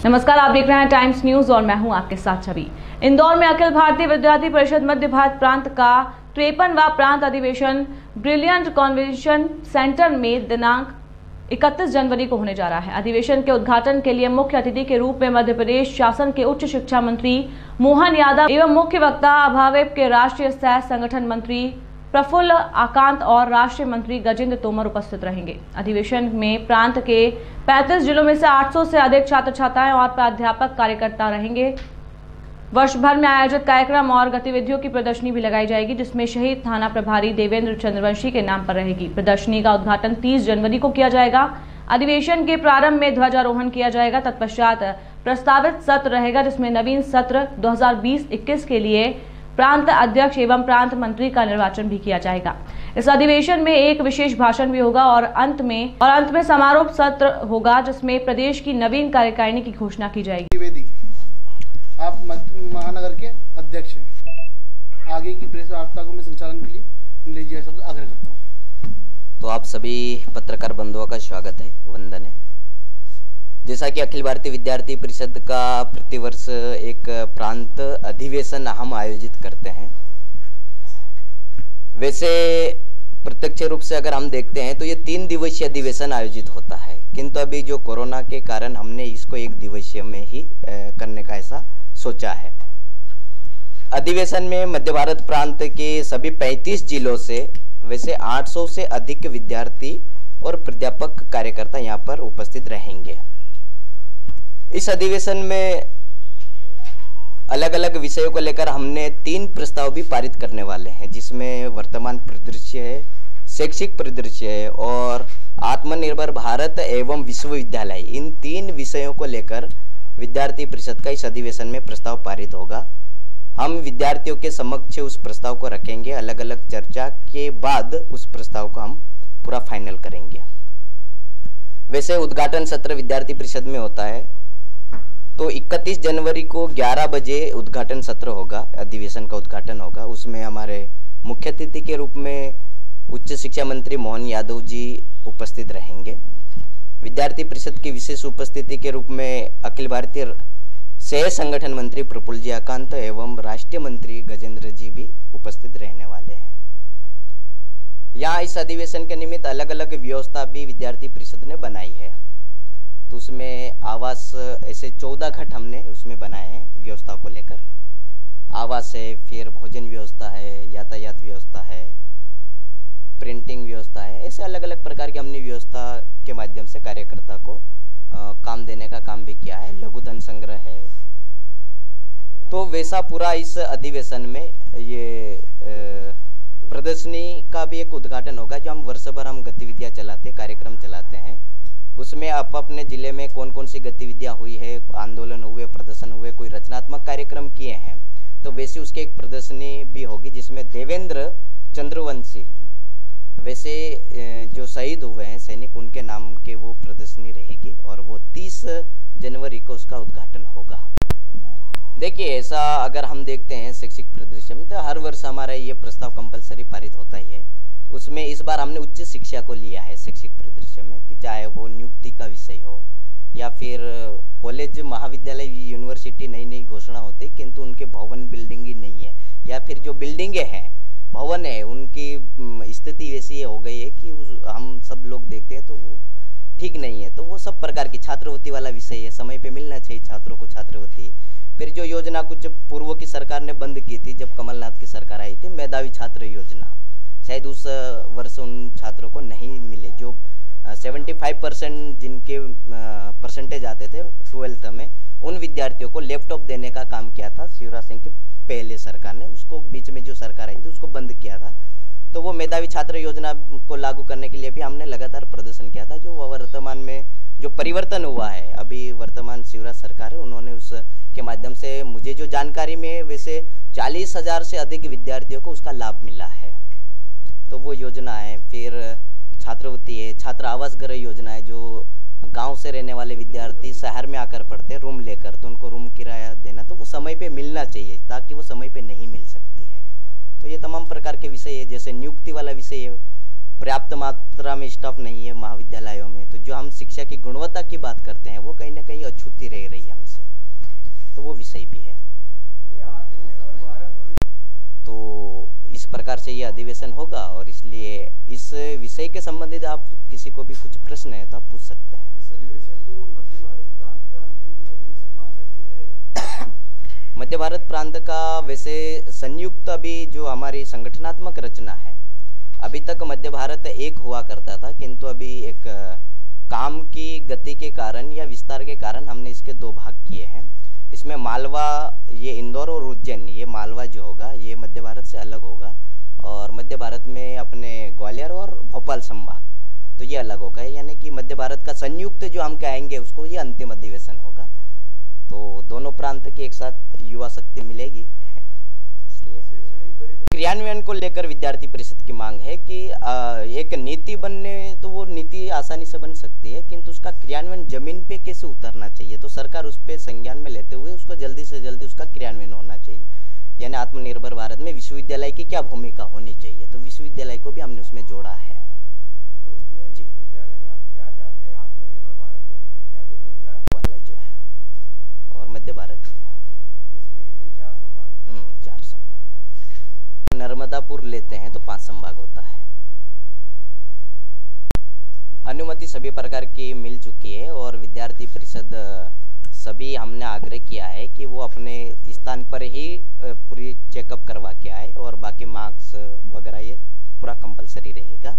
नमस्कार, आप देख रहे हैं टाइम्स न्यूज और मैं हूं आपके साथ छवि। इंदौर में अखिल भारतीय विद्यार्थी परिषद मध्य भारत प्रांत का 53वां प्रांत अधिवेशन ब्रिलियंट कन्वेंशन सेंटर में दिनांक 31 जनवरी को होने जा रहा है। अधिवेशन के उद्घाटन के लिए मुख्य अतिथि के रूप में मध्य प्रदेश शासन के उच्च शिक्षा मंत्री मोहन यादव एवं मुख्य वक्ता अभाविप के राष्ट्रीय सह संगठन मंत्री प्रफुल्ल आकांत और राष्ट्रीय मंत्री गजेंद्र तोमर उपस्थित रहेंगे। अधिवेशन में प्रांत के 35 जिलों में से 800 से अधिक छात्र छात्राएं और प्राध्यापक कार्यकर्ता रहेंगे। वर्ष भर में आयोजित कार्यक्रम और गतिविधियों की प्रदर्शनी भी लगाई जाएगी, जिसमें शहीद थाना प्रभारी देवेंद्र चंद्रवंशी के नाम पर रहेगी। प्रदर्शनी का उद्घाटन 30 जनवरी को किया जाएगा। अधिवेशन के प्रारंभ में ध्वजारोहण किया जाएगा। तत्पश्चात प्रस्तावित सत्र रहेगा, जिसमें नवीन सत्र 2020-21 के लिए प्रांत अध्यक्ष एवं प्रांत मंत्री का निर्वाचन भी किया जाएगा। इस अधिवेशन में एक विशेष भाषण भी होगा और अंत में समारोह सत्र होगा, जिसमें प्रदेश की नवीन कार्यकारिणी की घोषणा की जाएगी। आप महानगर के अध्यक्ष हैं। आगे की प्रेस वार्ता को मैं संचालन के लिए लीजिए आग्रह करता हूँ। तो आप सभी पत्रकार बंधुओं का स्वागत है, वंदन है। जैसा कि अखिल भारतीय विद्यार्थी परिषद का प्रतिवर्ष एक प्रांत अधिवेशन हम आयोजित करते हैं, वैसे प्रत्यक्ष रूप से अगर हम देखते हैं तो ये 3 दिवसीय अधिवेशन आयोजित होता है, किंतु अभी जो कोरोना के कारण हमने इसको 1 दिवसीय में ही करने का ऐसा सोचा है। अधिवेशन में मध्य भारत प्रांत के सभी 35 जिलों से वैसे 800 से अधिक विद्यार्थी और प्राध्यापक कार्यकर्ता यहाँ पर उपस्थित रहेंगे। इस अधिवेशन में अलग अलग विषयों को लेकर हमने 3 प्रस्ताव भी पारित करने वाले हैं, जिसमें वर्तमान परिदृश्य है, शैक्षिक परिदृश्य है और आत्मनिर्भर भारत एवं विश्वविद्यालय। इन 3 विषयों को लेकर विद्यार्थी परिषद का इस अधिवेशन में प्रस्ताव पारित होगा। हम विद्यार्थियों के समक्ष उस प्रस्ताव को रखेंगे। अलग अलग चर्चा के बाद उस प्रस्ताव को हम पूरा फाइनल करेंगे। वैसे उद्घाटन सत्र विद्यार्थी परिषद में होता है, तो 31 जनवरी को 11 बजे उद्घाटन सत्र होगा, अधिवेशन का उद्घाटन होगा। उसमें हमारे मुख्य अतिथि के रूप में उच्च शिक्षा मंत्री मोहन यादव जी उपस्थित रहेंगे। विद्यार्थी परिषद की विशेष उपस्थिति के रूप में अखिल भारतीय सह संगठन मंत्री प्रफुल्ल जी आकांत एवं राष्ट्रीय मंत्री गजेंद्र जी भी उपस्थित रहने वाले हैं। यहाँ इस अधिवेशन के निमित्त अलग अलग व्यवस्था भी विद्यार्थी परिषद ने बनाई है। तो उसमें आवास ऐसे 14 घट हमने उसमें बनाए हैं व्यवस्था को लेकर। आवास है, फिर भोजन व्यवस्था है, यातायात व्यवस्था है, प्रिंटिंग व्यवस्था है, ऐसे अलग अलग प्रकार की हमने व्यवस्था के माध्यम से कार्यकर्ता को काम देने का काम भी किया है। लघुधन संग्रह है। तो वैसा पूरा इस अधिवेशन में ये प्रदर्शनी का भी एक उद्घाटन होगा, जो हम वर्ष भर हम गतिविधियां चलाते, कार्यक्रम चलाते हैं। उसमें आप अपने जिले में कौन कौन सी गतिविधियां हुई है, आंदोलन हुए, प्रदर्शन हुए, कोई रचनात्मक कार्यक्रम किए हैं, तो वैसे उसकी एक प्रदर्शनी भी होगी, जिसमें देवेंद्र चंद्रवंशी वैसे जो शहीद हुए हैं सैनिक, उनके नाम के वो प्रदर्शनी रहेगी और वो 30 जनवरी को उसका उद्घाटन होगा। देखिए, ऐसा अगर हम देखते हैं शैक्षिक परिदृश्य में, तो हर वर्ष हमारा ये प्रस्ताव कंपलसरी पारित होता ही है। उसमें इस बार हमने उच्च शिक्षा को लिया है शैक्षिक परिदृश्य में, कि चाहे वो नियुक्ति का विषय हो या फिर कॉलेज, महाविद्यालय, यूनिवर्सिटी नई नई घोषणा होती, किंतु उनके भवन बिल्डिंग ही नहीं है, या फिर जो बिल्डिंगें हैं, भवन है, उनकी स्थिति वैसी हो गई है कि हम सब लोग देखते हैं तो वो ठीक नहीं है। तो वो सब प्रकार की छात्रवृत्ति वाला विषय है, समय पे मिलना चाहिए छात्रों को छात्रवृत्ति। फिर जो योजना कुछ पूर्व की सरकार ने बंद की थी, जब कमलनाथ की सरकार आई थी, मेधावी छात्र योजना, शायद उस वर्ष उन छात्रों को नहीं मिले। जो 75% जिनके परसेंटेज आते थे 12th में, उन विद्यार्थियों को लैपटॉप देने का काम किया था शिवराज सिंह की पहले सरकार ने। उसको बीच में जो सरकार आई थी उसको बंद किया था। तो वो मेधावी छात्र योजना को लागू करने के लिए भी हमने लगातार प्रदर्शन किया था। जो वर्तमान में जो परिवर्तन हुआ है, अभी वर्तमान शिवराज सरकार है, उन्होंने उसके माध्यम से मुझे जो जानकारी में वैसे 40,000 से अधिक विद्यार्थियों को उसका लाभ मिला है। तो वो योजना है। फिर छात्रवृत्ति है, छात्र आवास गृह योजना है, जो गांव से रहने वाले विद्यार्थी शहर में आकर पढ़ते हैं रूम लेकर, तो उनको रूम किराया देना, तो वो समय पे मिलना चाहिए, ताकि वो समय पे नहीं मिल सकती है। तो ये तमाम प्रकार के विषय है। जैसे नियुक्ति वाला विषय है, पर्याप्त मात्रा में स्टाफ नहीं है महाविद्यालयों में, तो जो हम शिक्षा की गुणवत्ता की बात करते हैं वो कहीं ना कहीं अछूती रह रही है हमसे, तो वो विषय भी है। तो इस प्रकार से ये अधिवेशन होगा और इसलिए इस विषय के संबंधित आप किसी को भी कुछ प्रश्न है तो आप पूछ सकते हैं। इस अधिवेशन को मध्य भारत प्रांत का अंतिम अधिवेशन मानना ठीक रहेगा? मध्य भारत प्रांत का वैसे संयुक्त अभी जो हमारी संगठनात्मक रचना है, अभी तक मध्य भारत एक हुआ करता था, किंतु अभी एक काम की गति के कारण या विस्तार के कारण हमने इसके 2 भाग किए हैं। इसमें मालवा, ये इंदौर और उज्जैन, ये मालवा जो होगा ये मध्य भारत से अलग होगा, और मध्य भारत में अपने ग्वालियर और भोपाल संभाग, तो ये अलग होगा। यानी कि मध्य भारत का संयुक्त जो हम कहेंगे उसको ये अंतिम अधिवेशन होगा। तो दोनों प्रांत की एक साथ युवा शक्ति मिलेगी। इसलिए क्रियान्वयन को लेकर विद्यार्थी परिषद की मांग है कि एक नीति बनने, तो वो नीति आसानी से बन सकती है, किंतु उसका क्रियान्वयन जमीन पे कैसे उतरना चाहिए, तो सरकार उस पर संज्ञान में लेते हुए उसको जल्दी से जल्दी उसका क्रियान्वयन होना चाहिए। यानी आत्मनिर्भर भारत में विश्वविद्यालय की क्या भूमिका होनी चाहिए, तो विश्वविद्यालय को भी हमने उसमें जोड़ा है। तो उसमें विश्वविद्यालय में आप क्या चाहते हैं आत्मनिर्भर भारत को लेकर? क्या कोई रोजगार वाला जो है और मध्य भारत ही है। इसमें कितने 4 संभाग? 4 संभाग। नर्मदापुर लेते हैं तो 5 संभाग होता है। अनुमति सभी प्रकार की मिल चुकी है और विद्यार्थी परिषद सभी हमने आग्रह किया है कि वो अपने स्थान पर ही पूरी चेकअप करवा के आए, और बाकी मार्क्स वगैरह ये पूरा कंपलसरी रहेगा।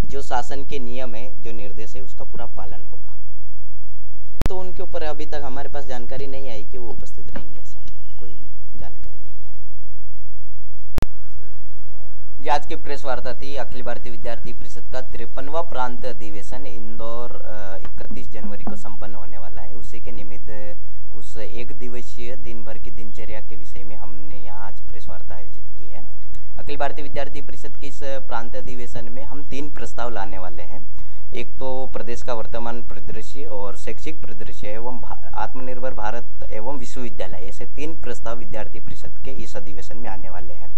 जो शासन के नियम है, जो निर्देश है, उसका पूरा पालन होगा। तो उनके ऊपर अभी तक हमारे पास जानकारी नहीं आई कि वो उपस्थित रहेंगे, ऐसा कोई जानकारी नहीं है। ये आज की प्रेस वार्ता थी। अखिल भारतीय विद्यार्थी परिषद का 53वां प्रांत अधिवेशन इंदौर 31 जनवरी को संपन्न होने वाला है। उसी के निमित्त उस 1 दिवसीय दिन भर की दिनचर्या के विषय में हमने यहाँ आज प्रेस वार्ता आयोजित की है। अखिल भारतीय विद्यार्थी परिषद के इस प्रांत अधिवेशन में हम 3 प्रस्ताव लाने वाले हैं। एक तो प्रदेश का वर्तमान परिदृश्य और शैक्षिक परिदृश्य एवं आत्मनिर्भर भारत एवं विश्वविद्यालय, ऐसे 3 प्रस्ताव विद्यार्थी परिषद के इस अधिवेशन में आने वाले हैं।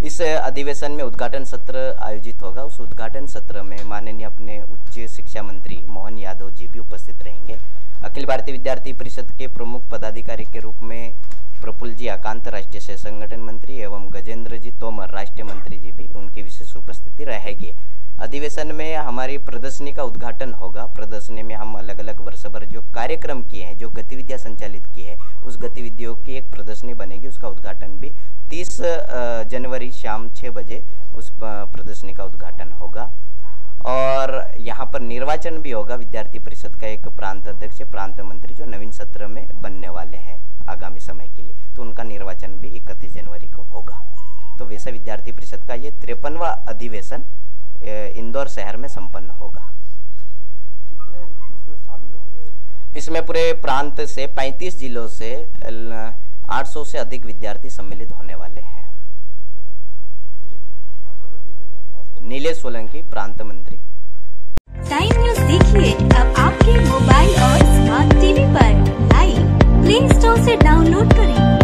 इस अधिवेशन में उद्घाटन सत्र आयोजित होगा। उस उद्घाटन सत्र में माननीय अपने उच्च शिक्षा मंत्री मोहन यादव जी भी उपस्थित रहेंगे। अखिल भारतीय विद्यार्थी परिषद के प्रमुख पदाधिकारी के रूप में प्रफुल्ल जी आकांत राष्ट्रीय सह संगठन मंत्री एवं गजेंद्र जी तोमर राष्ट्रीय मंत्री जी भी उनकी विशेष उपस्थिति रहेगी। अधिवेशन में हमारी प्रदर्शनी का उद्घाटन होगा। प्रदर्शनी में हम अलग अलग वर्ष भर जो कार्यक्रम किए हैं, जो गतिविधियां संचालित की है, उस गतिविधियों की एक प्रदर्शनी बनेगी। उसका उद्घाटन भी 30 जनवरी शाम 6 बजे उस प्रदर्शनी का उद्घाटन होगा। और यहाँ पर निर्वाचन भी होगा। विद्यार्थी परिषद का एक प्रांत अध्यक्ष, प्रांत मंत्री जो नवीन सत्र में बनने वाले हैं आगामी समय के लिए, तो उनका निर्वाचन भी 31 जनवरी को होगा। तो वैसे विद्यार्थी परिषद का ये 53वां अधिवेशन इंदौर शहर में संपन्न होगा। कितने इसमें शामिल होंगे? इसमें पूरे प्रांत से 35 जिलों से 800 से अधिक विद्यार्थी सम्मिलित होने वाले हैं। नीलेश सोलंकी, प्रांत मंत्री। टाइम न्यूज देखिए अब आपके मोबाइल और स्मार्ट टीवी पर। लाइव प्ले स्टोर से डाउनलोड करें।